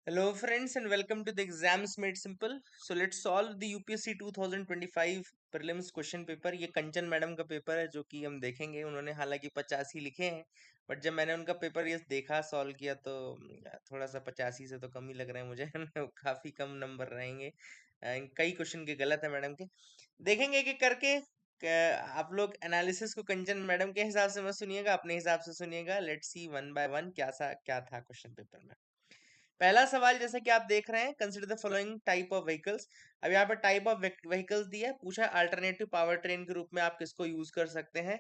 Hello friends and welcome to the exams made simple. So let's solve the UPSC 2025 prelims question paper. ये कंचन madam का paper है जो कि हम देखेंगे। उन्होंने हालांकि 85 लिखे हैं, बट जब मैंने उनका पेपर ये देखा सॉल्व किया तो थोड़ा सा 85 से तो कम ही लग रहा है मुझे। काफी कम नंबर रहेंगे। कई क्वेश्चन के गलत है मैडम के। देखेंगे एक एक करके। आप लोग एनालिसिस को कंचन मैडम के हिसाब से मत सुनिएगा, अपने हिसाब से सुनिएगा। Let's see one by one क्या था क्वेश्चन पेपर में। पहला सवाल जैसे कि आप देख रहे हैं, consider the following type of vehicles. अब यहाँ पे टाइप ऑफ व्हीकल्स दिया है, पूछा अल्टरनेटिव पावर ट्रेन के रूप में आप किसको यूज कर सकते हैं।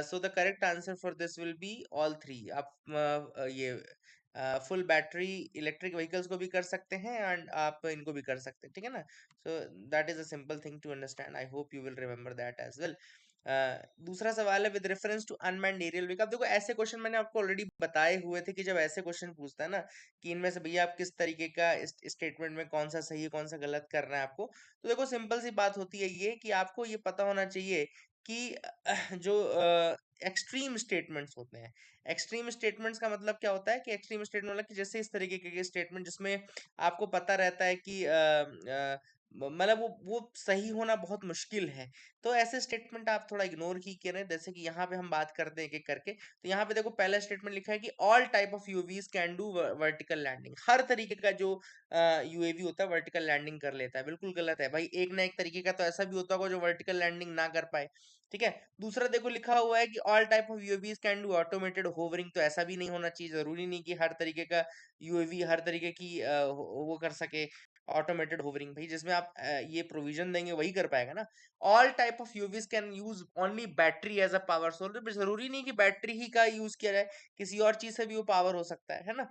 So the correct answer for this will be all three. आप ये फुल बैटरी इलेक्ट्रिक व्हीकल्स को भी कर सकते हैं एंड आप इनको भी कर सकते हैं, ठीक है ना। So that is a simple thing to understand. I hope you will remember that as well. दूसरा सवाल है with reference to unmanned aerial vehicle. देखो ऐसे क्वेश्चन मैंने आपको ऑलरेडी बताए हुए थे कि जब ऐसे क्वेश्चन पूछता है ना कि इनमें से भैया आप किस तरीके का स्टेटमेंट में कौन सा सही है कौन सा गलत करना है आपको, तो देखो सिंपल सी बात होती है ये कि आपको ये पता होना चाहिए कि जो एक्सट्रीम स्टेटमेंट्स होते हैं। एक्सट्रीम स्टेटमेंट्स का मतलब क्या होता है कि एक्सट्रीम स्टेटमेंट मतलब कि जैसे इस तरीके के स्टेटमेंट जिसमें आपको पता रहता है कि मतलब वो सही होना बहुत मुश्किल है। तो ऐसे स्टेटमेंट आप थोड़ा इग्नोर ही करें। जैसे कि यहाँ पे हम बात करते हैं एक एक करके। तो यहाँ पे देखो पहला स्टेटमेंट लिखा है कि all type of UAVs can do vertical landing. हर तरीके का जो यूएवी होता है वर्टिकल लैंडिंग कर लेता है। बिल्कुल गलत है भाई, एक ना एक तरीके का तो ऐसा भी होता होगा जो वर्टिकल लैंडिंग ना कर पाए, ठीक है। दूसरा देखो लिखा हुआ है कि all type of UAVs can do automated hovering. तो ऐसा भी नहीं होना चाहिए, जरूरी नहीं कि हर तरीके का यूएवी हर तरीके की वो कर सके ऑटोमेटेड होवरिंग। भाई जिसमें आप ये प्रोविजन देंगे वही कर पाएगा ना। All type of UVs can use only battery as a power source. तो जरूरी नहीं कि बैटरी ही का यूज किया जाए, किसी और चीज से भी वो पावर हो सकता है ना।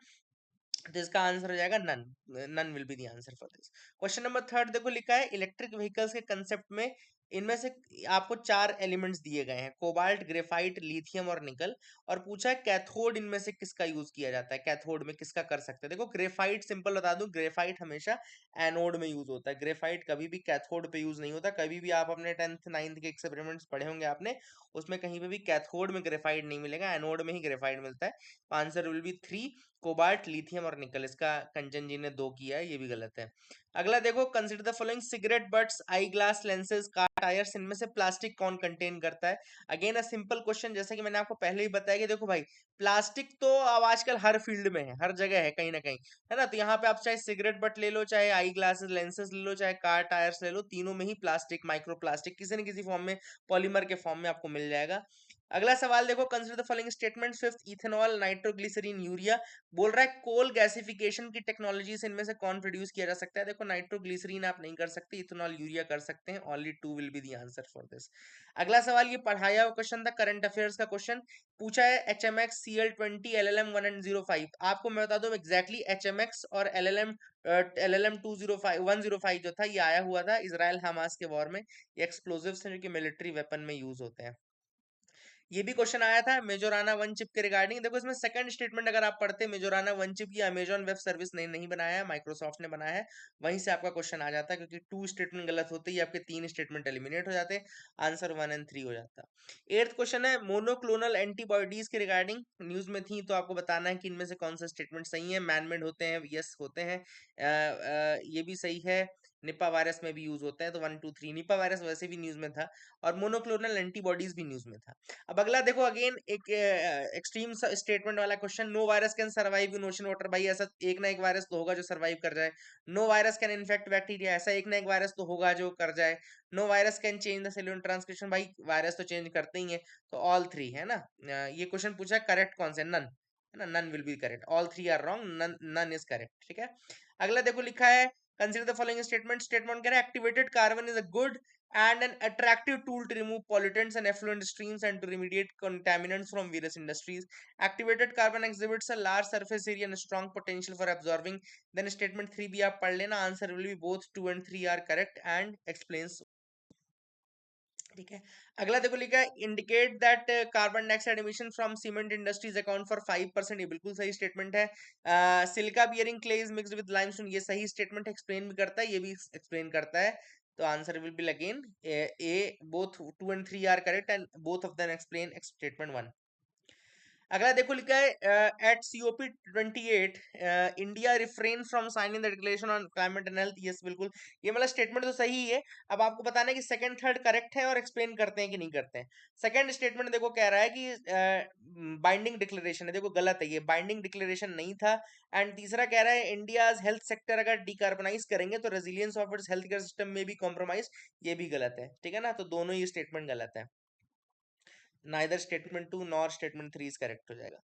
तो इसका आंसर हो जाएगा none. None will be the answer for this. Question number third देखो लिखा है इलेक्ट्रिक व्हीकल्स के कंसेप्ट में इनमें से आपको चार एलिमेंट्स दिए गए हैं, कोबाल्ट, ग्रेफाइट, लिथियम और निकल। और पूछा है कैथोड इनमें से किसका यूज किया जाता है, कैथोड में किसका कर सकते हैं। देखो ग्रेफाइट सिंपल बता दूं, ग्रेफाइट हमेशा एनोड में यूज होता है। ग्रेफाइट कभी भी कैथोड पे यूज नहीं होता। कभी भी आप अपने 10th 9th के एक्सपेरिमेंट्स पढ़े होंगे आपने, उसमें कहीं पे भी कैथोड में ग्रेफाइट नहीं मिलेगा, एनोड में ही ग्रेफाइट मिलता है। Answer will B three, cobalt, lithium और निकल। इसका कंचन जी ने दो किया है, ये भी गलत है। अगला देखो consider the following cigarette butts, I glass, lenses, car tyres, इनमें से प्लास्टिक कौन कंटेन करता है। अगेन अ सिंपल क्वेश्चन, जैसे कि मैंने आपको पहले ही बताया कि देखो भाई प्लास्टिक तो अब आजकल हर फील्ड में है, हर जगह है कहीं ना कहीं, है ना। तो यहाँ पे आप चाहे सिगरेट बट ले लो, चाहे आई ग्लासेस लेंसेज ले लो, चाहे कार टायर्स ले लो, तीनों में ही प्लास्टिक, माइक्रो प्लास्टिक किसी न किसी फॉर्म में, पॉलीमर के फॉर्म में आपको मिल जाएगा। अगला सवाल देखो consider the following statement, fifth ethanol, nitroglycerin, urea. बोल रहा है कोल गैसिफिकेशन की टेक्नोलॉजी से इनमें से कौन प्रोड्यूस किया जा सकता है। देखो नाइट्रोग्लिसरीन आप नहीं कर सकते, इथेनॉल यूरिया कर सकते हैं। Only two will be the answer for this. अगला सवाल ये पढ़ाया हुआ क्वेश्चन था, करंट अफेयर्स का क्वेश्चन। पूछा है HMX CL20 LLM 105। आपको मैं बता दूं एग्जैक्टली HMX और LLM 105 जो था ये आया हुआ था इसराइल हमास के वॉर में। ये एक्सप्लोजिव्स हैं जो कि मिलिट्री वेपन में यूज होते हैं। ये भी क्वेश्चन आया था मेजोराना वन चिप के रिगार्डिंग। देखो इसमें सेकंड स्टेटमेंट अगर आप पढ़ते, मेजोराना वन चिप की अमेजॉन वेब सर्विस ने नहीं बनाया है, माइक्रोसॉफ्ट ने बनाया है। वहीं से आपका क्वेश्चन आ जाता है, क्योंकि टू स्टेटमेंट गलत होते ही आपके तीन स्टेटमेंट एलिमिनेट हो जाते, आंसर 1 और 3 हो जाता। एट्थ क्वेश्चन है मोनोक्लोनल एंटीबॉडीज के रिगार्डिंग, न्यूज में थी, तो आपको बताना है कि इनमें से कौन सा स्टेटमेंट सही है। मैनमेड होते हैं, यस होते हैं। ये भी सही है। निपा वायरस में भी यूज होता है, तो 1 2 3। निपा वायरस वैसे भी न्यूज में था, और मोनोक्लोनल एंटीबॉडीज भी न्यूज में था। अब अगला देखो अगेन एक एक्सट्रीम स्टेटमेंट वाला question, no virus can survive in ocean water. भाई ऐसा एक ना एक वायरस तो होगा जो सर्वाइव कर जाए। No virus can infect bacteria, ऐसा एक ना एक वायरस तो होगा जो कर जाए। No virus can change the cellular transcription, भाई वायरस तो चेंज करते ही है। तो ऑल थ्री है ना। ये क्वेश्चन पूछा करेक्ट कौन से, नन है ना, none will be correct. All three are wrong, none none is correct, ठीक है। अगला देखो लिखा है consider the following statement. Statement कह रहा है activated carbon is a good and an attractive tool to remove pollutants and effluent streams and to remediate contaminants from various industries. Activated carbon exhibits a large surface area and strong potential for absorbing. Then statement 3 भी आप पढ़ लेना, answer will be both 2 and 3 are correct and explains, ठीक है। अगला देखो लिखा है indicate that carbon dioxide emission from cement industries account for 5%। ये बिल्कुल सही स्टेटमेंट है। Silica bearing clay is mixed with limestone, ये सही स्टेटमेंट एक्सप्लेन भी करता है, ये भी एक्सप्लेन करता है। तो answer will be again A, both 2 and 3 are correct and both of them explain statement 1। अगला देखो लिखा है at COP 28 India refrain from signing the declaration on climate and health. Yes बिल्कुल, ये मतलब स्टेटमेंट तो सही है। अब आपको बताना है कि सेकंड थर्ड करेक्ट है और एक्सप्लेन करते हैं कि नहीं करते हैं। सेकंड स्टेटमेंट देखो कह रहा है कि बाइंडिंग डिक्लेरेशन है, देखो गलत है, ये बाइंडिंग डिक्लेरेशन नहीं था। एंड तीसरा कह रहा है इंडिया हेल्थ सेक्टर अगर डिकार्बोनाइज करेंगे तो resilience of its health care system में भी कॉम्प्रोमाइज, ये भी गलत है। ठीक है ना, तो दोनों ही स्टेटमेंट गलत है। Neither statement 2 nor statement 3 is correct हो जाएगा।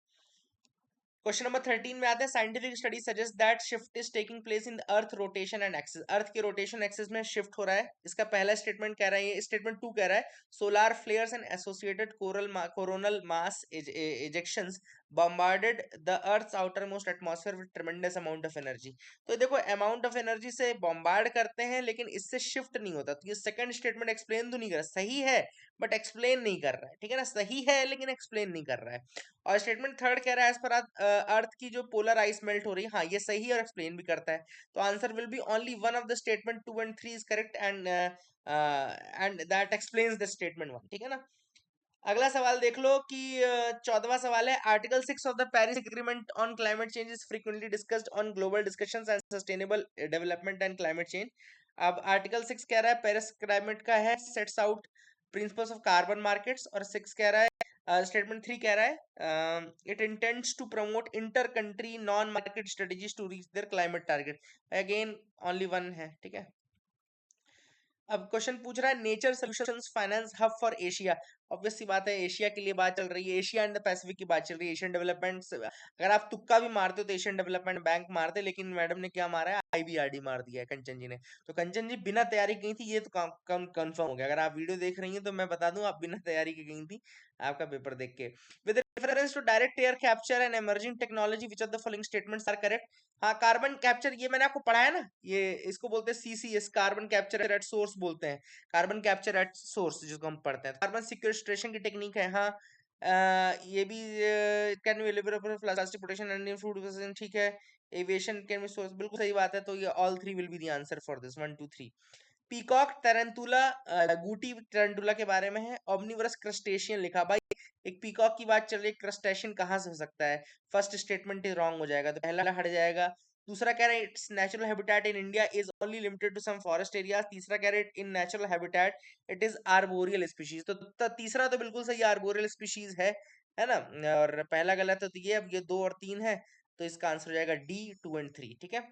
क्वेश्चन नंबर 13 में आते हैं scientific study suggest that shift is taking place in earth rotation and axis. Earth के रोटेशन एक्सिस में शिफ्ट हो रहा है। इसका पहला स्टेटमेंट कह रहा है, ये स्टेटमेंट 2 कह रहा है solar फ्लेयर्स and associated coronal mass इजेक्शंस bombarded the earth's outermost atmosphere with tremendous amount of energy। तो देखो अमाउंट ऑफ एनर्जी से बॉम्बार्ड करते हैं लेकिन इससे शिफ्ट नहीं होता। तो ये सेकंड स्टेटमेंट एक्सप्लेन तो नहीं कर रहा, सही है बट एक्सप्लेन नहीं कर रहा है। ठीक है ना, सही है लेकिन एक्सप्लेन नहीं कर रहा है। और स्टेटमेंट थर्ड कह रहा है एज पर अर्थ की जो पोलर आइस मेल्ट हो रही है, हाँ ये सही है और एक्सप्लेन भी करता है। तो answer will B only one of the statement 2 and 3 is correct and that explains the statement 1। ठीक है ना। अगला सवाल देख लो कि 14वां सवाल है article 6 of the Paris agreement on climate change is frequently discussed on global discussions and sustainable development and climate change. अब आर्टिकल 6 कह रहा है पेरिस क्लाइमेट का है sets out principles of carbon markets, और 6 कह रहा है स्टेटमेंट 3 कह रहा है it intends to promote inter country non market strategies to reach their climate target. Again only one है। ठीक है। अब क्वेश्चन पूछ रहा है nature solutions finance hub for Asia. Obvious सी बात है एशिया के लिए बात चल रही है, एशिया एंड द पैसिफिक की बात चल रही है। एशियन डेवलपमेंट, अगर आप तुक्का भी मारते हो तो एशियन डेवलपमेंट बैंक मारते, लेकिन मैडम ने क्या मारा है, IBRD मार दिया है कंचन जी ने। तो कंचन जी बिना तैयारी की थी, ये तो कंफर्म हो गया। अगर आप वीडियो देख रही हैं तो मैं बता दूं आप बिना तैयारी की गई थी आपका पेपर देख के। With reference to direct air capture and emerging technology which of the following statements are correct. हाँ कार्बन कैप्चर, ये मैंने आपको पढ़ाया ना, ये इसको बोलते हैं CCS, carbon capture at source बोलते हैं। कार्बन कैप्चर एट सोर्स जिसको हम पढ़ते हैं, कार्बन सिक्वेस्ट्रेशन की टेक्निक है। हाँ ये भी can be plastic protection and food, ठीक है। एविएशन कैन बी सोर्स, बिल्कुल सही बात है। तो ये all three will be the answer for this 1 2 3। Peacock tarantula, Gooty tarantula के बारे में है। ऑमनिवरस क्रस्टेशियन लिखा भाई, एक पीकॉक की बात चल रही है, क्रस्टेशियन कहाँ से हो सकता है। फर्स्ट स्टेटमेंट इज रॉन्ग हो जाएगा, तो पहला हट जाएगा। दूसरा कह रहा है its natural habitat in India is only limited to some forest areas. तीसरा कह रहा है in natural habitat it is arboreal species. तो तीसरा तो बिल्कुल सही आर्बोरियल स्पीशीज है ना। और पहला गलत है तो ये, अब ये 2 और 3 है, तो इसका आंसर हो जाएगा D 2 एंड 3। ठीक है।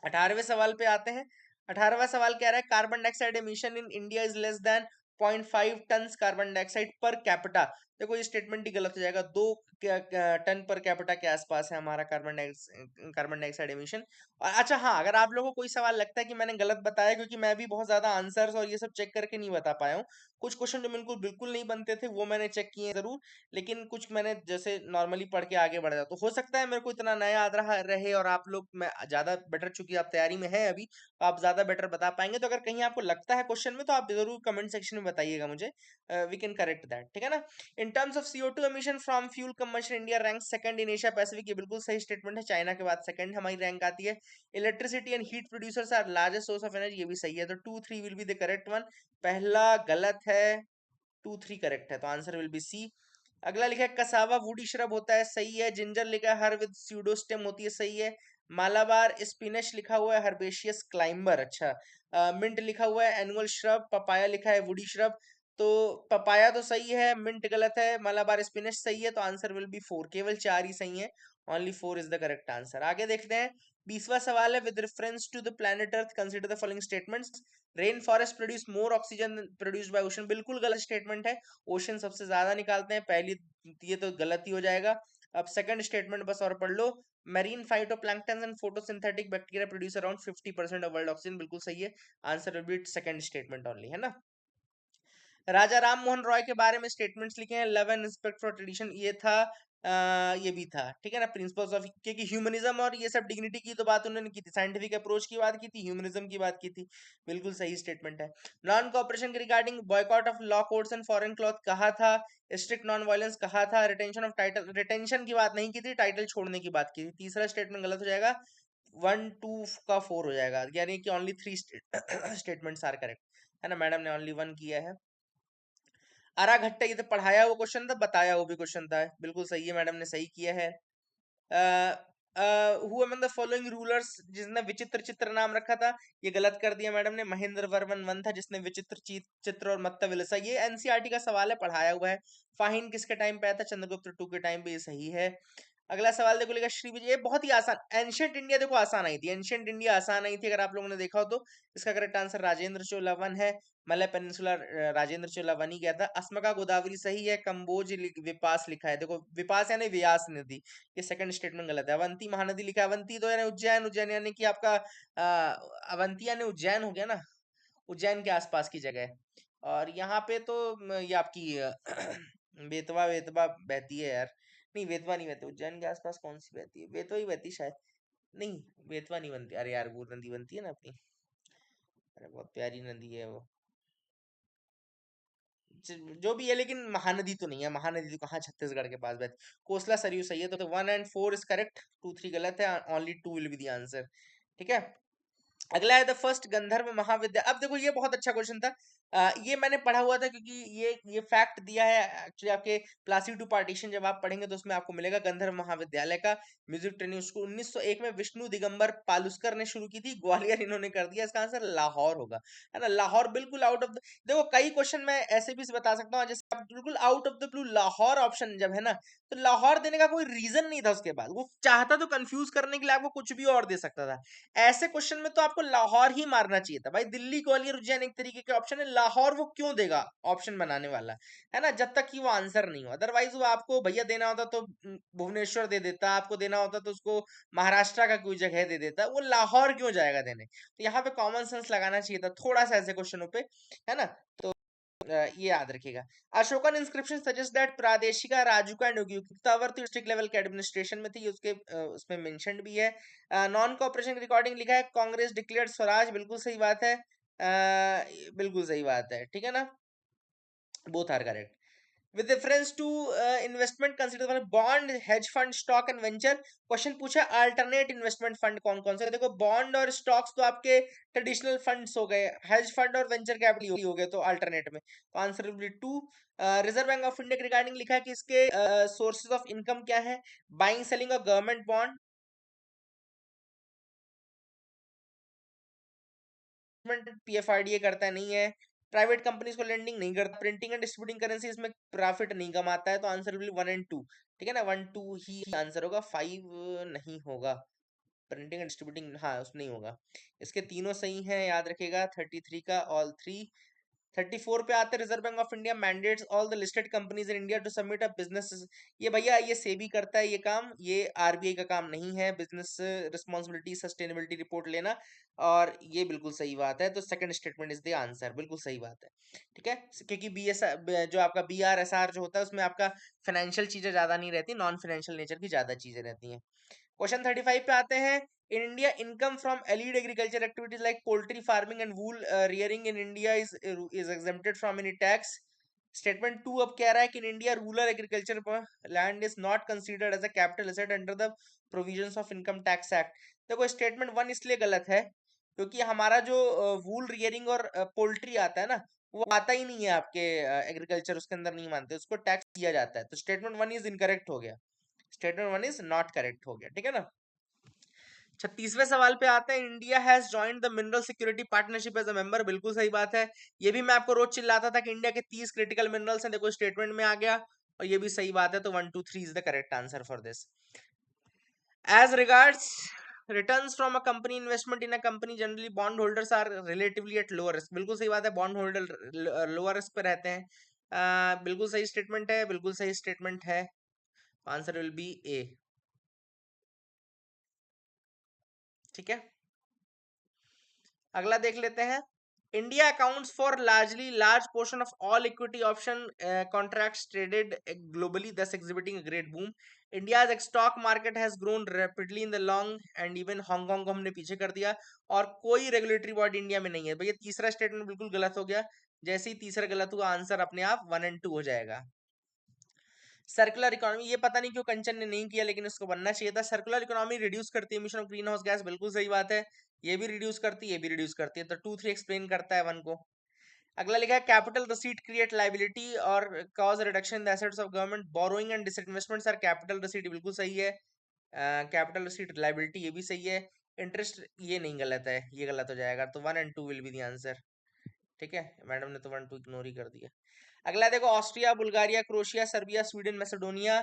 18वें सवाल पे आते हैं। 18वां सवाल कह रहा है carbon dioxide emission in India is less than 0.5 ton carbon dioxide per capita. देखो ये स्टेटमेंट ही गलत हो जाएगा, 2 टन पर कैपिटा के आसपास है हमारा कार्बन डाइऑक्साइड एमिशन। और अच्छा हाँ, अगर आप लोगों को कोई सवाल लगता है कि मैंने गलत बताया, क्योंकि मैं भी बहुत ज्यादा आंसर्स और ये सब चेक करके नहीं बता पाया हूँ। कुछ क्वेश्चन जो बिल्कुल बिल्कुल नहीं बनते थे वो मैंने चेक किए जरूर, लेकिन कुछ मैंने जैसे नॉर्मली पढ़ के आगे बढ़ जाता, तो हो सकता है मेरे को इतना नया याद रहा रहे और आप लोग मैं ज्यादा बेटर, चूंकि आप तैयारी में है अभी, तो आप ज्यादा बेटर बता पाएंगे। तो अगर कहीं आपको लगता है क्वेश्चन में तो आप जरूर कमेंट सेक्शन में बताइएगा मुझे, वी कैन करेक्ट दैट। ठीक है ना। In terms of CO2 emission from fuel combustion India rank second in Asia Pacific, ये बिल्कुल सही स्टेटमेंट है। चाइना के बाद सेकंड हमारी रैंक आती है। Electricity and heat producers are largest source of energy, ये भी सही है। तो 2 3 will be the correct one. पहला गलत है, 2 3 करेक्ट है, तो आंसर विल बी C। अगला लिखा है कसावा वुडी श्रब होता है, सही है। जिंजर लिखा है हर विद स्यूडोस्टेम होती है, सही है। मालाबार स्पिनच लिखा हुआ है हर्बेशियस क्लाइंबर, अच्छा। मिंट लिखा हुआ है एनुअल श्रब। पपाया लिखा है वुडी श्रब। तो पपाया तो सही है, मिंट गलत है, मालाबार स्पिनच सही है, तो आंसर विल बी 4। केवल 4 ही सही है, only 4 is the correct answer. आगे देखते हैं। 20वां सवाल है with reference to the planet Earth consider the following statements. Rain forest produce more oxygen produced by ocean, बिल्कुल गलत स्टेटमेंट है। ओशन सबसे ज्यादा निकालते हैं, पहली ये तो गलत ही हो जाएगा। अब सेकंड स्टेटमेंट बस और पढ़ लो। Marine phytoplankton and photosynthetic bacteria produce around 50% of world oxygen, बिल्कुल सही है। Answer will be second statement only, है ना। राजा राम मोहन रॉय के बारे में स्टेटमेंट्स लिखे हैं। Love and respect for tradition, ये था। ये भी था। ठीक है ना। प्रिंसिपल्स ऑफ, क्योंकि ह्यूमनिज्म और ये सब डिग्निटी की तो बात उन्होंने की थी, साइंटिफिक अप्रोच की बात की थी, ह्यूमनिज्म की बात की थी, बिल्कुल सही स्टेटमेंट है। नॉन कॉपरेशन के regarding boycott of law codes and foreign cloth कहा था। स्ट्रिक्ट नॉन वायलेंस कहा था। रिटेंशन ऑफ टाइटल, रिटेंशन की बात नहीं की थी, टाइटल छोड़ने की बात की थी। तीसरा स्टेटमेंट गलत हो जाएगा, 1 2 का 4 हो जाएगा, यानी कि ओनली 3 स्टेटमेंट्स आर करेक्ट, है ना। मैडम ने ओनली 1 किया है। आरा घट्टा, ये तो पढ़ाया हुआ क्वेश्चन था, बताया हुआ भी क्वेश्चन था, बिल्कुल सही है, मैडम ने सही किया है। Who among the following rulers, जिसने विचित्र चित्र नाम रखा था, ये गलत कर दिया मैडम ने। महेंद्र वर्मन वन था जिसने विचित्र चित्र और मत्ता विलसा, ये एनसीईआरटी का सवाल है, पढ़ाया हुआ है। फाहिन किसके टाइम पे आया था? चंद्रगुप्त टू के टाइम पे, ये सही है। अगला सवाल देखो, लेगा श्री विजय, ये बहुत ही आसान, एंशियंट इंडिया देखो आसान आई थी, एंशियंट इंडिया आसान आई थी, अगर आप लोगों ने देखा हो तो। इसका करेक्ट आंसर राजेंद्र चोला वन है। मलय पेनिनसुला राजेंद्र चोला वन ही गया था। अस्मका गोदावरी सही है। कंबोज विपास लिखा है, देखो विपास यानी व्यास नदी, ये सेकंड स्टेटमेंट गलत है। अवंती महानदी लिखा है, अवंती तो यानी उज्जैन, उज्जैन यानी कि आपका अवंती यानी उज्जैन हो गया ना, उज्जैन के आसपास की जगह है। और यहाँ पे तो ये आपकी बेतवा, बेतवा बहती है यार, नहीं बेतवा नहीं बहती, उज्जैन के आसपास कौन सी बहती है? बेतवा ही बहती शायद, नहीं बेतवा नहीं बनती, अरे यार वो नदी बनती है ना अपनी, अरे बहुत प्यारी नदी है वो, जो भी है, लेकिन महानदी तो नहीं है, महानदी तो कहाँ, छत्तीसगढ़ के पास बहती। कोसला सरयू सही है, तो 1 and 4 इज करेक्ट, 2 3 गलत है, only 2 will be the answer. ठीक है, अगला है द फर्स्ट गंधर्व महाविद्यालय। अब देखो ये बहुत अच्छा क्वेश्चन था, ये मैंने पढ़ा हुआ था, क्योंकि ये फैक्ट दिया है एक्चुअली आपके प्लासी टू पार्टीशन, जब आप पढ़ेंगे तो उसमें आपको मिलेगा। गंधर्व महाविद्यालय का म्यूजिक ट्रेनिंग उसको 1901 में विष्णु दिगंबर पालुस्कर ने शुरू की थी, ग्वालियर इन्होंने कर दिया। इसका आंसर लाहौर होगा, है ना, लाहौर बिल्कुल आउट ऑफ द, देखो कई क्वेश्चन मैं ऐसे भी बता सकता हूँ, जैसे आप बिल्कुल out of the blue Lahore option जब है ना, तो लाहौर देने का कोई रीजन नहीं था उसके बाद, वो चाहता तो कंफ्यूज करने के लिए आपको कुछ भी और दे सकता था। ऐसे क्वेश्चन में तो आपको लाहौर ही मारना चाहिए था भाई, दिल्ली ग्वालियर उज्जैन एक तरीके के ऑप्शन है, लाहौर वो क्यों देगा ऑप्शन बनाने वाला, है ना, जब तक कि वो आंसर नहीं हो। अदरवाइज वो आपको भैया देना होता तो भुवनेश्वर दे देता, आपको देना होता तो उसको महाराष्ट्र का कोई जगह दे देता, वो लाहौर क्यों जाएगा देने? तो यहाँ पे कॉमन सेंस लगाना चाहिए था थोड़ा सा ऐसे क्वेश्चनों पे, है ना। ये याद रखिएगा। Ashokan inscription suggest that Pradeshika Rajuka and युक्तावर्ती डिस्ट्रिक्ट लेवल के एडमिनिस्ट्रेशन में थी, उसके उसमें मेंशन्ड भी है। नॉन कॉपरेशन रिकॉर्डिंग लिखा है, कांग्रेस डिक्लेयर्ड स्वराज, बिल्कुल सही बात है, बिल्कुल सही बात है, ठीक है ना, both are correct. With reference to investment consider bond, hedge fund, stock and venture, question पूछा अल्टरनेट इन्वेस्टमेंट फंड कौन कौन से, देखो बॉन्ड और स्टॉक्स तो आपके ट्रेडिशनल फंड्स हो गए, हेज फंड और वेंचर कैपिटल हो गए, तो अल्टरनेट में तो answer will B 2। Reserve Bank of India के रिगार्डिंग लिखा है कि इसके सोर्सेज ऑफ इनकम क्या है? Buying selling of government bond, PFRDA करता है, नहीं है। प्राइवेट कंपनीज को लेंडिंग नहीं करता, प्रिंटिंग एंड डिस्ट्रीब्यूटिंग करेंसी इसमें प्रॉफिट नहीं कमाता है, तो आंसर विल 1 and 2, ठीक है ना, 1 2 ही आंसर होगा, 5 नहीं होगा। प्रिंटिंग एंड डिस्ट्रीब्यूटिंग, हाँ उसमें नहीं होगा। इसके तीनों सही हैं, याद रखिएगा, 33 का ऑल 3। 34 पे आते, Reserve Bank of India mandates all the listed companies in India to submit a business, ये भैया ये सेबी करता है ये काम, ये आरबीआई का काम नहीं है, बिजनेस रिस्पॉन्सिबिलिटी सस्टेनेबिलिटी रिपोर्ट लेना, और ये बिल्कुल सही बात है, तो second statement is the answer, बिल्कुल सही बात है। ठीक है, क्योंकि जो आपका BRSR जो होता है उसमें आपका फाइनेंशियल चीजें ज्यादा नहीं रहती, नॉन फाइनेंशियल नेचर की ज्यादा चीजें रहती हैं। क्वेश्चन 35 पे आते हैं, in India income from allied agriculture activities like poultry farming and wool rearing in India is exempted from any tax. Statement 2 अब कह रहा है कि in India rural agriculture land is not considered as a capital asset under the provisions of income tax act. देखो statement 1 इसलिए गलत है क्योंकि हमारा जो वूल रियरिंग और पोल्ट्री आता है ना, वो आता ही नहीं है आपके एग्रीकल्चर, उसके अंदर नहीं मानते, उसको टैक्स दिया जाता है, तो स्टेटमेंट 1 इज इनकरेक्ट हो गया, स्टेटमेंट 1 इज नॉट करेक्ट हो गया, ठीक है ना। 36वें सवाल पे आते हैं, India has joined the mineral security partnership as a member, बिल्कुल सही बात है। ये भी मैं आपको रोज चिल्लाता था कि इंडिया के 30 क्रिटिकल मिनरल्स हैं, देखो स्टेटमेंट में आ गया, और ये भी सही बात है, तो 1 2 3 is the correct answer for this. As regards returns from a company investment in a company generally bond holders are relatively at lower risk, बिल्कुल सही बात है, बॉन्ड होल्डर लोअर रिस्क पे रहते हैं, बिल्कुल सही स्टेटमेंट है, बिल्कुल सही स्टेटमेंट है, आंसर विल बी ए। ठीक है, अगला देख लेते हैं, India accounts for large portion of all equity option contracts traded globally, thus exhibiting a great boom. India's stock market has grown rapidly in the long, and even Hong Kong को हमने पीछे कर दिया, और कोई रेगुलेटरी बॉडी इंडिया में नहीं है। भैया तीसरा स्टेटमेंट बिल्कुल गलत हो गया, जैसे ही तीसरा गलत हुआ आंसर अपने आप 1 and 2 हो जाएगा। सर्कुलर इकोनॉमी, ये पता नहीं क्यों कंचन ने नहीं किया, लेकिन उसको बनना चाहिए था। सर्कुलर इकोनॉमी रिड्यूस करती है emission of green house gas, बिल्कुल सही बात है, ये भी रिड्यूस करती है, ये भी रिड्यूस करती है, तो 2 3 एक्सप्लेन करता है 1 को। अगला लिखा है कैपिटल रिसीट क्रिएट लाइबिलिटी और cause reduction in the assets of government, borrowing and disinvestments are capital receipt, बिल्कुल सही है। कैपिटल रिसीट लाइबिलिटी ये भी सही है। इंटरेस्ट ये नहीं, गलत है, ये गलत हो जाएगा, तो 1 and 2 will be the answer. ठीक है, मैडम ने तो 1 2 इग्नोर ही कर दिया। अगला देखो, Austria, Bulgaria, crochet, Serbia, Sweden, Macedonia,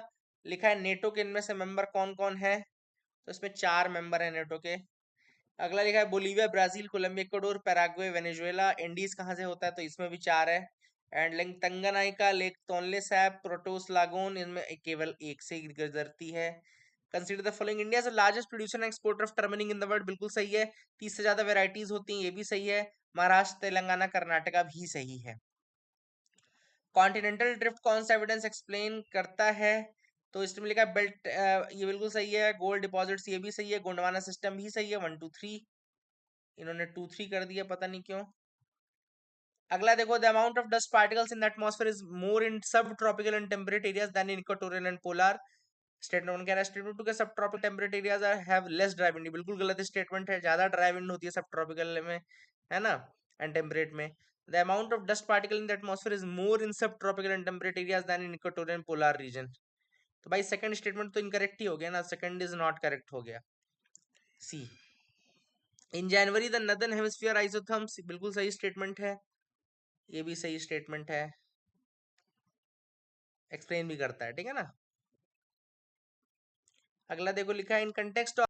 लिखा है नेटो के इनमें से मेंबर कौन कौन है, तो इसमें 4 मेंबर है नेटो के। अगला लिखा है Bolivia, Brazil, Colombia, Ecuador, Paraguay, Venezuela, Andes कहाँ से होता है, तो इसमें भी 4 है। And lake Tanganyika, lake Tonle Sap, Patos lagoon, इनमें केवल एक से ही गुजरती है। Consider the following, India is the largest producer and exporter of turmeric in the world, बिल्कुल सही है। 30 से ज्यादा वेराइटीज होती हैं, ये भी सही है। महाराष्ट्र, तेलंगाना, कर्नाटका भी सही है। कॉन्टिनेंटल ड्रिफ्ट कौन सा एविडेंस एक्सप्लेन करता है, तो इसमें लिखा है बेल्ट, ये बिल्कुल सही है। गोल्ड डिपॉजिट्स ये भी सही है। गोंडवाना सिस्टम भी सही है। 1 2 3, इन्होंने 2 3 कर दिया, पता नहीं क्यों। अगला देखो, the amount of dust particles in the atmosphere is more in sub tropical and temperate areas than in equatorial and polar. Statement कह रहा है स्टेटमेंट टू के sub tropical temperate areas are have less dry wind, बिल्कुल गलत statement है, ज्यादा dry wind होती है सब ट्रॉपिकल में, है ना, एंड टेम्परेट में। The amount of dust particle in the atmosphere is more in sub tropical and temperate areas than in equatorial and polar region. तो भाई सेकंड स्टेटमेंट तो इनकरेक्ट ही हो गया ना, सेकंड इज नॉट करेक्ट हो गया, C. In January the northern hemisphere isotherms, बिल्कुल सही स्टेटमेंट है, ये भी सही स्टेटमेंट है, एक्सप्लेन भी करता है, ठीक है ना। अगला देखो, लिखा है in context of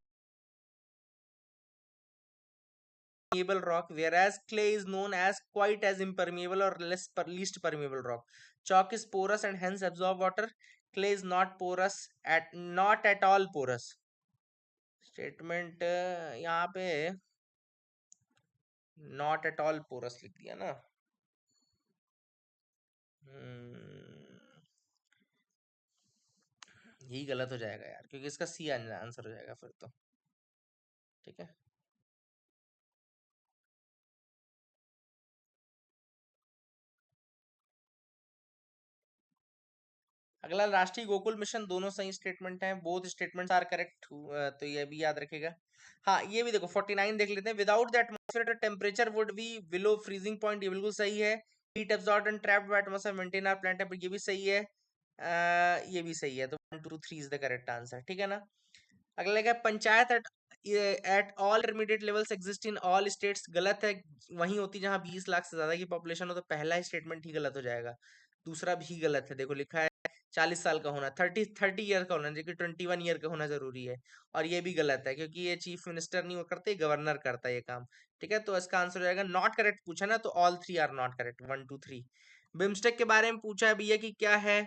permeable rock, whereas clay is known as quite as impermeable or least permeable rock. Chalk is porous and hence absorb water. Clay is not at all porous. Statement यहाँ पे not at all porous लिख दिया ना। यही गलत हो जाएगा यार, क्योंकि इसका सी आंसर हो जाएगा फिर तो। ठीक है, अगला राष्ट्रीय गोकुल मिशन, दोनों सही स्टेटमेंट हैं, बोथ स्टेटमेंट्स आर करेक्ट, तो ये भी याद रखेगा। हाँ, ये भी देखो 49 देख लेते हैं, without the atmosphere temperature would be below freezing point, ये बिल्कुल सही है। Heat absorbed and trapped by atmosphere maintain our plant temperature, ये भी सही है। ये भी सही है, तो 1 2 3 इज द करेक्ट आंसर, ठीक है ना। अगला लगा panchayat at all intermediate levels exist in all states, गलत है। वहीं होती जहां 20 लाख से ज्यादा की पॉपुलेशन हो, तो पहला स्टेटमेंट ही गलत हो जाएगा, दूसरा भी गलत है। देखो लिखा है 40 साल का होना, 30 ईयर का होना, जो कि 21 ईयर का होना जरूरी है, और ये भी गलत है, क्योंकि ये चीफ मिनिस्टर नहीं वो करते, गवर्नर करता है ये काम। ठीक है, तो इसका आंसर हो जाएगा, नॉट करेक्ट पूछा ना, तो all 3 are not correct, 1 2 3। BIMSTEC के बारे में पूछा है भैया कि क्या है,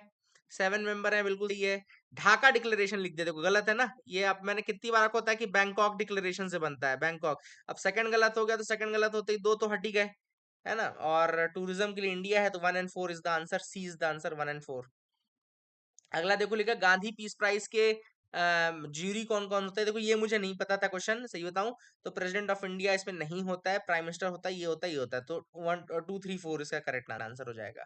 7 मेंबर है, बिल्कुल सही है। ढाका डिक्लेरेशन लिख दे, देखो गलत है ना ये, अब मैंने कितनी बार आपको होता है कि बैंकॉक डिक्लेरेशन से बनता है, बैंकॉक। अब सेकंड गलत हो गया, तो सेकंड गलत होते ही दो तो हट ही गए, है ना। और टूरिज्म के लिए इंडिया है, तो 1 and 4 is the answer, C is the answer, 1 and 4। अगला देखो, लिखा गांधी पीस प्राइज के ज्यूरी कौन कौन होता है, देखो ये मुझे नहीं पता था क्वेश्चन, सही बताऊं तो प्रेसिडेंट ऑफ इंडिया इसमें नहीं होता है, प्राइम मिनिस्टर होता है, ये होता है, ये होता है, तो 1 2 3 4 इसका करेक्ट आंसर हो जाएगा।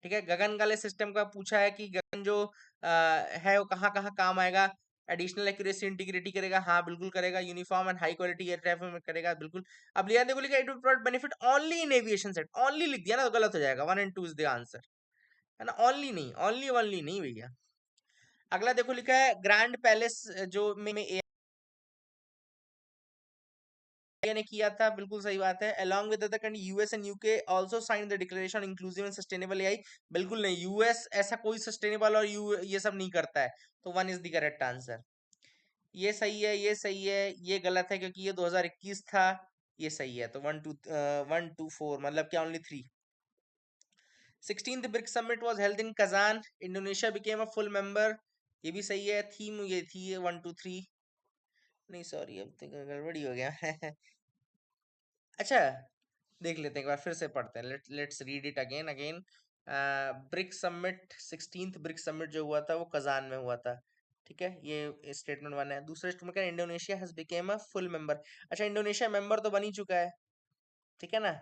ठीक है, गगन वाले सिस्टम का पूछा है कि गगन जो है वो कहाँ कहाँ काम आएगा। एडिशनल एक्यूरेसी इंटीग्रिटी करेगा, हाँ बिल्कुल करेगा। Uniform and high quality air traffic में करेगा, बिल्कुल। अब लिया देखो, लिखा it will provide benefit only in aviation set, only लिख दिया ना तो गलत हो जाएगा, 1 and 2 इज द आंसर, है ना। ओनली नहीं, ओनली ओनली नहीं भैया। अगला देखो, लिखा है ग्रैंड पैलेस जो में ने किया था, बिल्कुल सही बात है। along with other countries US and UK also signed the declaration on inclusive and sustainable AI, बिल्कुल नहीं, यूएस ऐसा कोई सस्टेनेबल और ये सब नहीं करता है, तो 1 इज द करेक्ट आंसर। ये सही है, ये सही है, ये गलत है क्योंकि ये 2021 था, ये सही है, तो 1 2 4 मतलब क्या, only 3। 16th BRICS summit was held in Kazan, Indonesia became a full member, ये भी सही है। थीम ये थी 1 2 3, नहीं सॉरी, अब तो गड़बड़ी हो गया अच्छा, देख लेते हैं एक बार, फिर से पढ़ते हैं, let's read it again again. Brick summit, 16th BRIC summit जो हुआ था वो कजान में हुआ था। ठीक है, ये स्टेटमेंट 1 है। दूसरा स्टेटमेंट क्या, Indonesia has became a full member, अच्छा इंडोनेशिया मेंबर तो बन ही चुका है, ठीक है ना।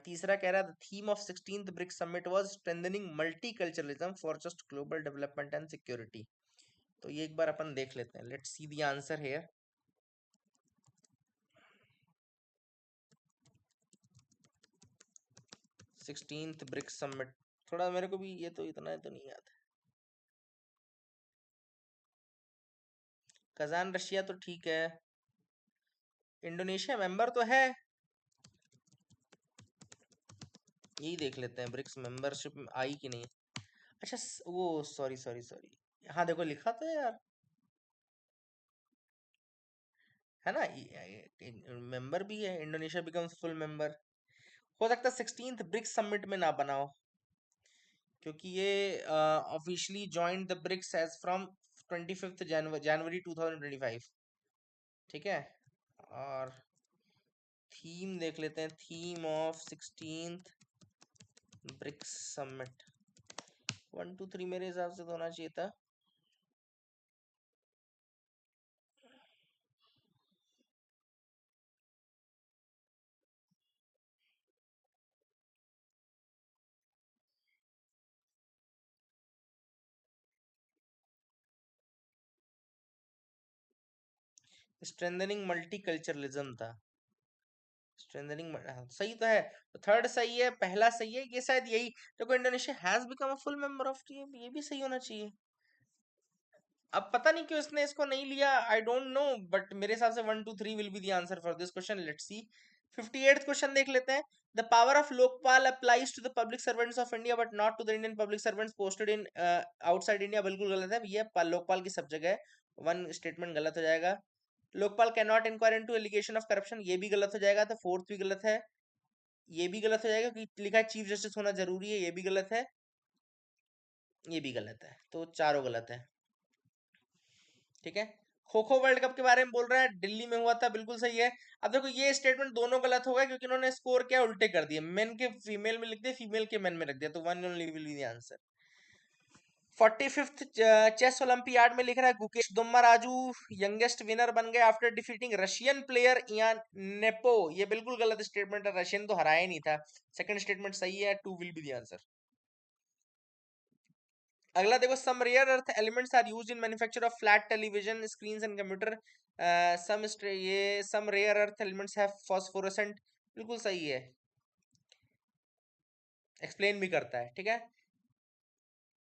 तीसरा कह रहा है theme of 16th BRIC summit was strengthening multiculturalism for just global development and security, तो ये एक बार अपन देख लेते हैं, let's see the answer here. 16th BRICS summit, थोड़ा मेरे को भी ये तो इतना तो नहीं याद। कजान रशिया तो ठीक है, इंडोनेशिया मेंबर तो है, यही देख लेते हैं ब्रिक्स मेंबरशिप में आई कि नहीं। अच्छा वो सॉरी सॉरी सॉरी, हाँ देखो लिखा तो है यार, है ना, मेंबर भी है, इंडोनेशिया बिकम्स फुल मेंबर। हो सकता है 16th ब्रिक्स समिट में ना बनाओ, क्योंकि ये officially joint the BRICS as from 25 January 2025। ठीक है, और थीम देख लेते हैं, theme of 16th BRICS summit 1 2 3 मेरे हिसाब से तो होना चाहिए था। स्ट्रेंथनिंग मल्टीकल्चरलिज्म था, स्ट्रेंथनिंग, सही तो है, तो थर्ड सही है, पहला सही है, ये शायद यही देखो, Indonesia has become a full member of, ये भी सही होना चाहिए। अब पता नहीं क्यों इसने इसको नहीं लिया, आई डोंट नो, बट मेरे हिसाब से 1 2 3 will be the answer for this question. Let's see 58th question देख लेते हैं। The power of Lokpal applies to the public servants of India but not to the Indian public servants posted in outside India, बिल्कुल गलत है, ये लोकपाल की सब जगह है, वन स्टेटमेंट गलत हो जाएगा। Lokpal can not inquire into allegation of corruption, ये भी गलत हो जाएगा, तो फोर्थ भी गलत है, ये भी गलत हो जाएगा क्योंकि लिखा है चीफ जस्टिस होना जरूरी है, ये भी गलत है, ये भी गलत है, तो चारों गलत है। ठीक है, खो खो वर्ल्ड कप के बारे में बोल रहा है, दिल्ली में हुआ था, बिल्कुल सही है। अब देखो ये स्टेटमेंट दोनों गलत हो गए क्योंकि उन्होंने स्कोर क्या उल्टे कर दिए, मेन के फीमेल में लिख दिया, फीमेल के मेन में रख दिया, तो one only will be the answer. 45th chess olympiad में लिख रहा है गुकेश दुम्माराजू यंगेस्ट विनर बन गए after defeating Russian player Ian nepo, ये बिल्कुल गलत स्टेटमेंट है, रशियन तो हराया ही नहीं था, सेकंड स्टेटमेंट सही है, two will be the answer. अगला देखो, some rare earth elements are used in manufacture of flat television screens and computer, ये some rare earth elements have phosphorescent, बिल्कुल सही है, एक्सप्लेन भी करता है। ठीक है,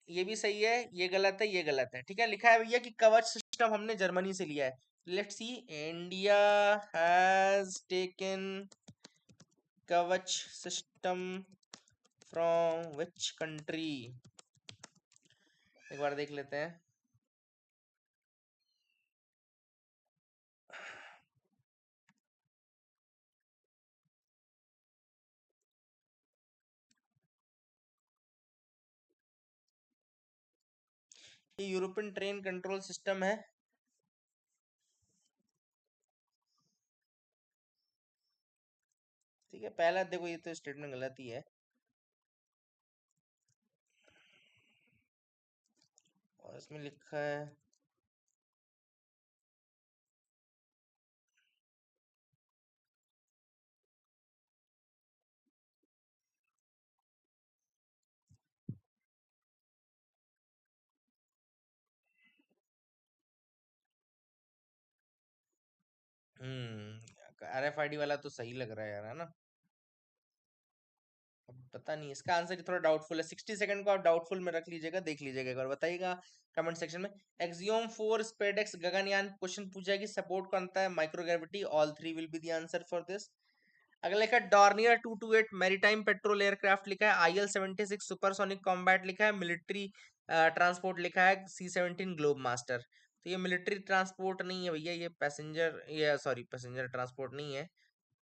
ये भी सही है, ये गलत है, ये गलत है। ठीक है, लिखा है भैया कि कवच सिस्टम हमने जर्मनी से लिया है। Let's see, India has taken कवच सिस्टम फ्रॉम विच कंट्री, एक बार देख लेते हैं। ये यूरोपियन ट्रेन कंट्रोल सिस्टम है। ठीक है, पहला देखो ये तो स्टेटमेंट गलत ही है, और इसमें लिखा है RFID वाला तो सही लग रहा है यार, है ना। अब पता नहीं, इसका आंसर थोड़ा डाउटफुल है, 60 सेकंड को आप डाउटफुल में रख लीजिएगा, देख लीजिएगा एक बार, बताइएगा कमेंट सेक्शन में। एक्सियोम 4 स्पेडेक्स गगनयान क्वेश्चन पूछा है कि सपोर्ट करता है microgravity, all three will be the answer for this. अगला लिखा है डॉर्नियर 228 मैरीटाइम पेट्रोल एयरक्राफ्ट लिखा है, IL-76 सुपरसोनिक कॉम्बैट लिखा है, मिलिट्री ट्रांसपोर्ट लिखा है, C-17 ग्लोब मास्टर। तो ये मिलिट्री ट्रांसपोर्ट नहीं है भैया, ये पैसेंजर, ये सॉरी पैसेंजर ट्रांसपोर्ट नहीं है,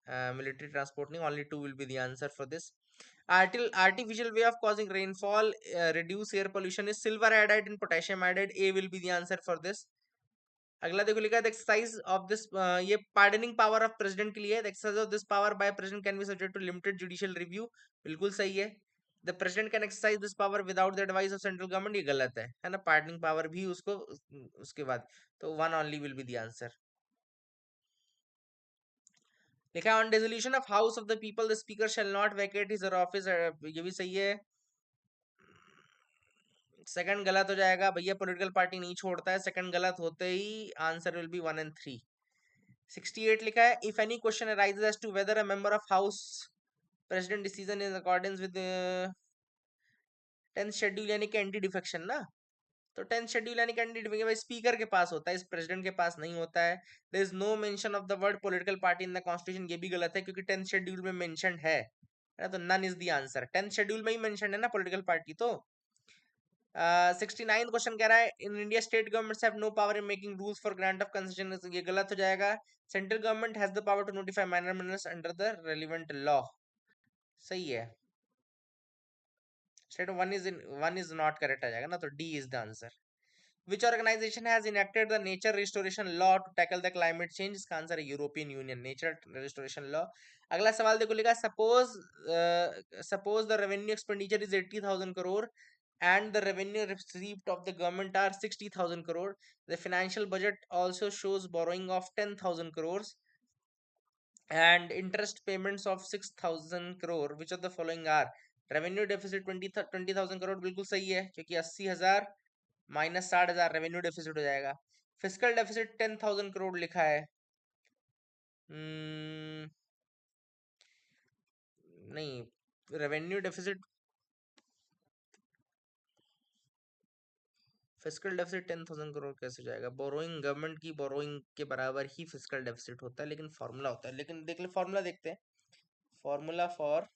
military transporting, only two will be the answer for this. Artificial way of causing rainfall, reduce air pollution is silver iodide and potassium iodide, A will be the answer for this. अगला देखो लिखा है exercise of this, ये pardoning power of president के लिए, exercise of this power by president can be subject to limited judicial review, बिल्कुल सही है। The president can exercise this power without the advice of central government, ये गलत है ना, पार्डनिंग पावर भी उसको उसके बाद, तो one only will be the answer. लिखा है on dissolution of house of the people the speaker shall not Venkat his office, ये भी सही है। सेकंड गलत हो जाएगा भैया, पॉलिटिकल पार्टी नहीं छोड़ता है, सेकंड गलत होते ही आंसर विल बी 1 and 3। 68 लिखा है if any question arises as to whether a member of house president decision in accordance with 10th schedule यानी कि एंटी डिफेक्शन ना। तो 10th शेड्यूल यानी कि एंटी डिफेक्शन भाई स्पीकर के पास होता है, इस प्रेसिडेंट के पास नहीं होता है। There is no mention of the word political party in the constitution, ये भी गलत है क्योंकि 10th शेड्यूल में मेंशन है ना, तो none is the answer. 10th schedule में ही मेंशन है ना पॉलिटिकल पार्टी तो। 69 क्वेश्चन कह रहा है in India state governments have no power in making rules for grant of concession, ये गलत हो जाएगा। Central government has the power to notify minor minerals under the relevant law, सही है। State one is not correct आ जाएगा ना, तो D is the answer. Which organization has enacted the nature restoration law to tackle the climate change? इसका answer है European union nature restoration law। अगला सवाल देखो, लिखा suppose the revenue expenditure is 80,000 crore and the revenue received of the government are 60,000 crore. The financial budget also shows borrowing of 10,000 crores and interest payments of 6,000 crore. Which of the following are? Revenue deficit 20,000 crore बिल्कुल सही है क्योंकि 80,000 minus 60,000 revenue deficit हो जाएगा। Physical deficit 10,000 crore लिखा है। hmm, नहीं, revenue deficit physical deficit 10,000 crore कैसे हो जाएगा? बोरोइंग, गवर्नमेंट की बोरोइंग के बराबर ही फिजिकल डेफिसिट होता है, लेकिन फॉर्मूला होता है। लेकिन देख ले फॉर्मूला, देखते हैं फॉर्मूला फॉर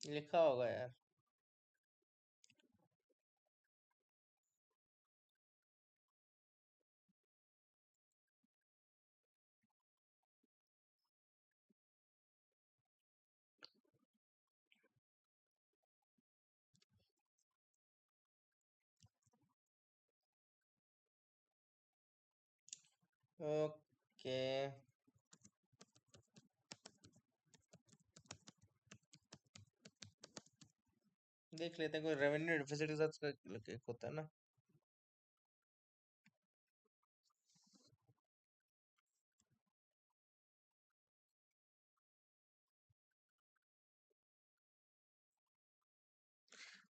लिखा होगा यार। ओके, देख लेते हैं कोई रेवेन्यू डेफिसिट के साथ एक होता है ना।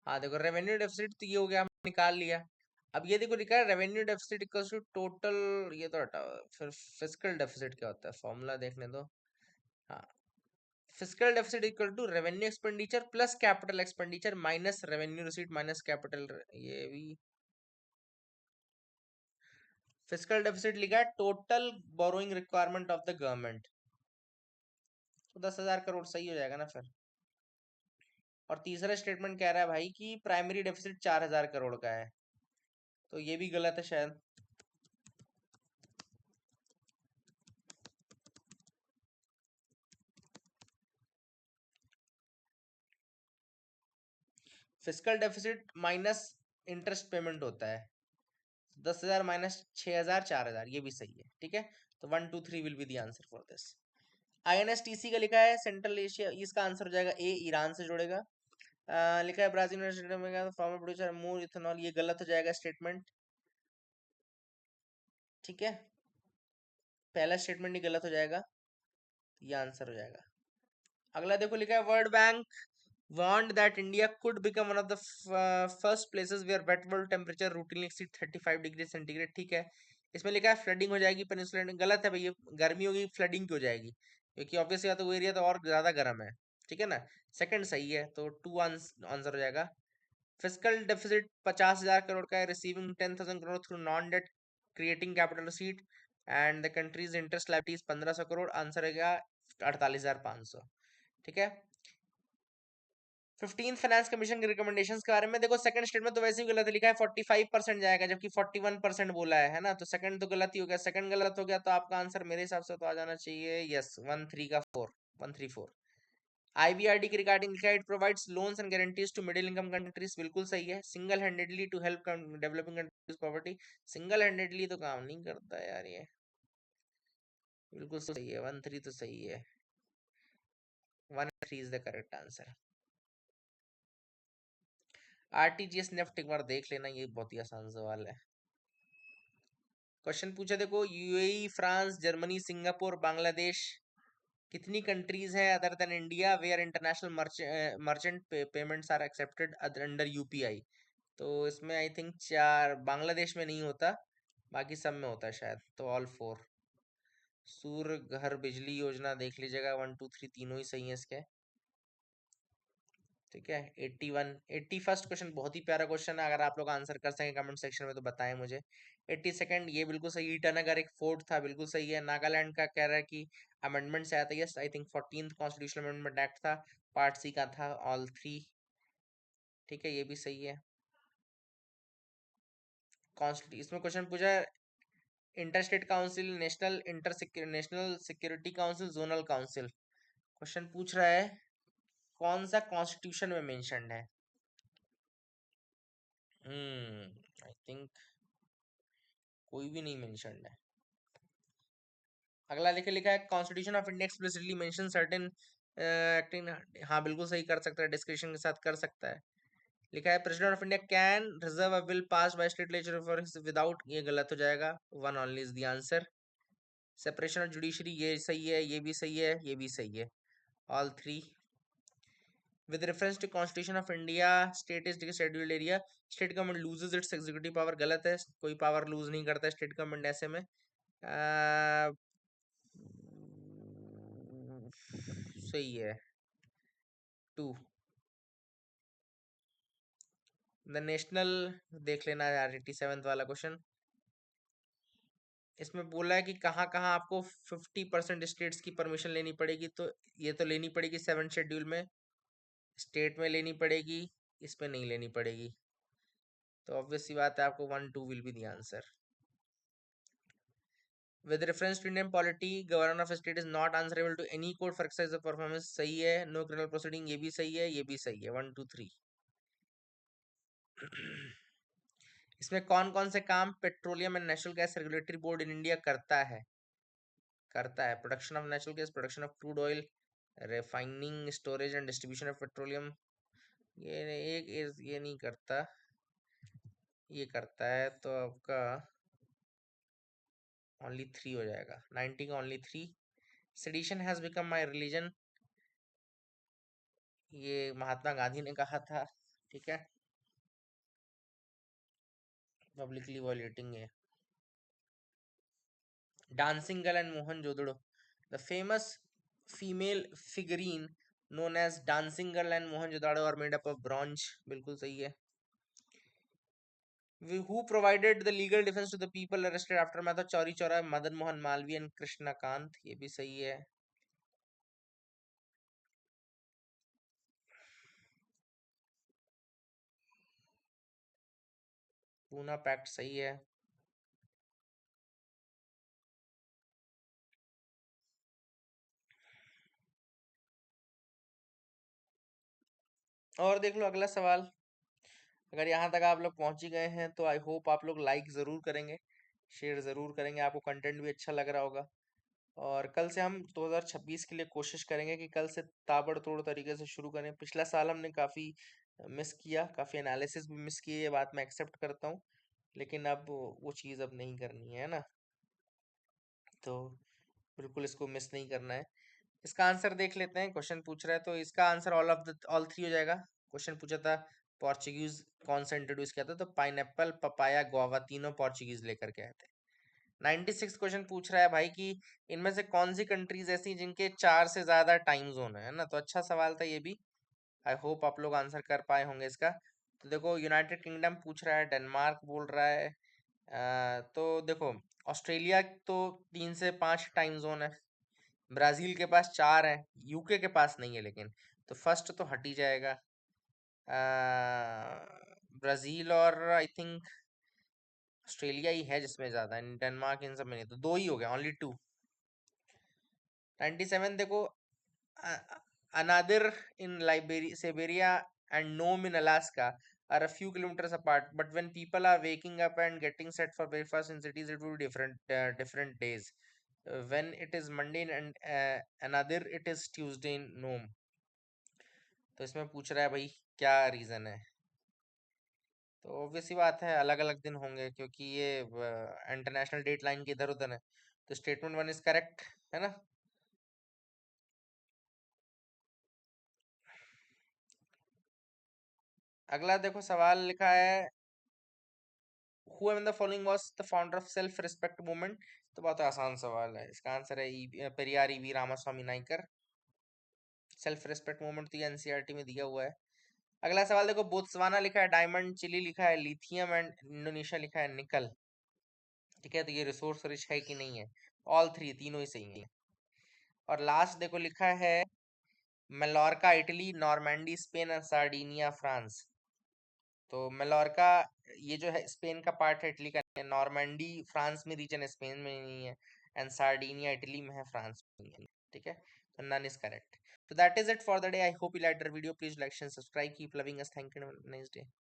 हाँ देखो, रेवेन्यू डेफिसिट तो ये हो गया, हमने निकाल लिया। अब ये देखो लिखा है revenue deficit equals to total, ये तो हटाओ। फिर फिजिकल डेफिसिट क्या होता है, फॉर्मूला देखने दो। हाँ, physical deficit equal to revenue expenditure plus capital expenditure minus revenue receipt minus capital, ये भी। फिजिकल डेफिसिट लिखा है total borrowing requirement of the government, तो 10,000 करोड़ सही हो जाएगा ना फिर। और तीसरा स्टेटमेंट कह रहा है भाई कि प्राइमरी डेफिसिट 4,000 करोड़ का है, तो ये भी गलत है शायद। Physical deficit minus interest payment होता है, 10,000 माइनस 6,000 4,000, ये भी सही है, ठीक है। तो 1 2 3 will be the answer for this. INSTC का लिखा है सेंट्रल एशिया, इसका आंसर हो जाएगा ए, ईरान से जुड़ेगा। लिखा है ब्राजील में फार्मर प्रोड्यूसर मोर इथेनॉल, ये गलत हो जाएगा स्टेटमेंट, ठीक है। पहला स्टेटमेंट ही गलत हो जाएगा, ये आंसर हो जाएगा। अगला देखो, लिखा है world bank warned that India could become one of the first places where wet bulb temperature routinely exceed 35 degree centigrade, ठीक है। इसमें लिखा है फ्लडिंग हो जाएगी पेनिनसुला, गलत है भैया, गर्मी होगी फ्लडिंग क्यों हो जाएगी, क्योंकि ऑब्वियसली बात है वो एरिया तो और ज्यादा गर्म है, ठीक है ना। सेकंड सही है, तो टू आंसर हो जाएगा। फिजिकल डेफिसिट 50,000 करोड़ का है, receiving 10,000 crore through non debt creating capital receipt and the countries interest liabilities 1,500 crore, answer रहेगा 48,500, ठीक है। 15th फाइनेंस कमीशन के रिकमेंडेशंस के बारे में देखो, सेकंड स्टेटमेंट तो वैसे ही गलत है, लिखा है 45% जाएगा जबकि 41% बोला है ना, तो सेकंड तो गलत ही हो गया, सेकंड गलत हो गया तो आपका आंसर मेरे हिसाब से तो आ जाना चाहिए यस 13 का 4 134। आईबीआरडी के रिगार्डिंग लिखा है it provides loans and guarantees to middle income countries, बिल्कुल सही है। Single handedly to help developing countries poverty, single handedly तो काम नहीं करता यार ये, बिल्कुल सही है, 13 तो सही है, 13 is the correct answer. RTGS NEFT एक बार देख लेना, ये बहुत ही आसान सवाल है। क्वेश्चन पूछा देखो, UAE, France, Germany, Singapore, Bangladesh, कितनी कंट्रीज है other than India where international merchant payments are accepted under UPI? तो इसमें आई थिंक चार, बांग्लादेश में नहीं होता, बाकी सब में होता है शायद, तो ऑल फोर। सूर्य घर बिजली योजना देख लीजिएगा, 1 2 3 तीनों ही सही है इसके। ठीक है, 81, 81st क्वेश्चन बहुत ही प्यारा क्वेश्चन है, अगर आप लोग आंसर कर सकें कमेंट सेक्शन में तो बताएं मुझे। 82nd ये बिल्कुल सही, ईटानगर एक फोर्ट था, बिल्कुल सही है। नागालैंड का कह रहा है कि अमेंडमेंट से आया था, yes I think 14th constitutional amendment act था, पार्ट सी का था, ऑल थ्री। ठीक है, ये भी सही है। कॉन्स्टिट्यूशन इसमें क्वेश्चन पूछा है, inter state council, national security council, zonal council. Question पूछ रहा है कौन सा कॉन्स्टिट्यूशन में मेंशन्ड है। आई थिंक कोई भी नहीं मेंशन्ड है। अगला देखिए, लिखा है constitution of India explicitly mention certain acting. हाँ बिल्कुल सही, कर सकता है, डिस्क्रिप्शन के साथ कर सकता है। लिखा है president of India can reserve a bill pass by state legislature for without, ये गलत हो जाएगा, one only is the answer. Separation of judiciary, ये सही है, ये भी सही है, ये भी सही है, all three. With reference to constitution of India state is scheduled area, state government loses its executive power, गलत है, कोई पावर लूज नहीं करता स्टेट गवर्नमेंट ऐसे में। सही है, टू। द नेशनल, देख लेना यार 87th वाला क्वेश्चन। इसमें बोला है कि कहाँ कहाँ आपको 50% स्टेट्स की परमिशन लेनी पड़ेगी, तो ये तो लेनी पड़ेगी 7th शेड्यूल में, स्टेट में लेनी पड़ेगी, इस पे नहीं लेनी पड़ेगी, तो ऑब्वियस सी बात है आपको 1 2 will be the answer. With reference to Indian polity, governor of state is not answerable to any court for exercise of performance, सही है। नो क्रिमिनल प्रोसीडिंग, ये भी सही है, ये भी सही है, 1 2 3। इसमें कौन कौन से काम petroleum and natural gas regulatory board in India करता है? Production of natural gas, production of crude oil, refining, storage and distribution of petroleum. ये नहीं करता, ये करता है, तो आपका ओनली थ्री हो जाएगा, 90 का only three. Sedition has become my religion, ये महात्मा गांधी ने कहा था। ठीक है, पब्लिकली वॉयलेटिंग है। Dancing girl and Mohenjodaro, the famous female figurine known as dancing girl and mohenjo-daro are made up of bronze, बिल्कुल सही है। Who provided the legal defense to the people arrested after matter Chauri Chaura, Madan Mohan Malviya and Krishnakant, ये भी सही है। Poona pact सही है। और देख लो अगला सवाल, अगर यहाँ तक आप लोग पहुंच ही गए हैं तो आई होप आप लोग लाइक ज़रूर करेंगे, शेयर ज़रूर करेंगे, आपको कंटेंट भी अच्छा लग रहा होगा। और कल से हम 2026 के लिए कोशिश करेंगे कि कल से ताबड़तोड़ तरीके से शुरू करें। पिछला साल हमने काफ़ी मिस किया, काफ़ी एनालिसिस भी मिस किए, ये बात मैं एक्सेप्ट करता हूँ, लेकिन अब वो चीज़ अब नहीं करनी है ना, तो बिल्कुल इसको मिस नहीं करना है। इसका आंसर देख लेते हैं, क्वेश्चन पूछ रहा है तो इसका आंसर ऑल थ्री हो जाएगा। क्वेश्चन पूछा था पोर्चुगीज कौन सा इंट्रोड्यूस किया था, तो पाइनएप्पल, पपाया, गुआवा, तीनों पोर्चुगीज लेकर के आए थे। 96 क्वेश्चन पूछ रहा है भाई कि इनमें से कौन सी कंट्रीज ऐसी जिनके 4 से ज्यादा टाइम जोन है ना, तो अच्छा सवाल था ये भी, आई होप आप लोग आंसर कर पाए होंगे इसका। तो देखो यूनाइटेड किंगडम पूछ रहा है, डेनमार्क बोल रहा है, तो देखो ऑस्ट्रेलिया तो 3 से 5 टाइम जोन है, ब्राजील के पास 4 है, यूके के पास नहीं है, लेकिन तो फर्स्ट तो हट ही जाएगा, ब्राजील और आई थिंक ऑस्ट्रेलिया ही है जिसमें ज्यादा है, डेनमार्क इन सब में नहीं, तो दो ही हो गया, ओनली टू। 97 देखो, अनादिर इन Siberia and Nome in Alaska are a few kilometers apart, but when people are waking up and getting set for breakfast in cities, it will be different days. When it is Monday and Anadir, it is Tuesday in Nome. तो इसमें पूछ रहा है भाई क्या reason है, तो obvious सी बात है अलग अलग दिन होंगे, क्योंकि ये इंटरनेशनल डेट लाइन के इधर उधर है, तो स्टेटमेंट वन इज करेक्ट है ना। अगला देखो सवाल लिखा है, who among the following was the founder of self respect movement। तो बहुत आसान सवाल है, इसका आंसर है Periyar EV Ramaswamy Naicker. Self respect movement तो एनसीईआरटी में दिया हुआ है। अगला सवाल देखो, बोत्सवाना लिखा है डायमंड, चिली लिखा है लिथियम एंड इंडोनेशिया लिखा है निकल। ठीक है, तो ये रिसोर्स रिच है कि नहीं है? ऑल थ्री, तीनों ही सही है। और लास्ट देखो लिखा है मेलोर्का इटली, नॉर्मैंडी स्पेन और सार्डिनिया फ्रांस। तो मेलोर्का ये जो है स्पेन का पार्ट है, इटली का नहीं है। नॉर्मैंडी फ्रांस में रीजन है, स्पेन में नहीं है। एंड सार्डिनिया इटली में है, फ्रांस में नहीं है। ठीक है, तो none is correct. So that is it for the day. I hope you liked our video. Please like and subscribe. Keep loving us. Thank you. Have a nice day.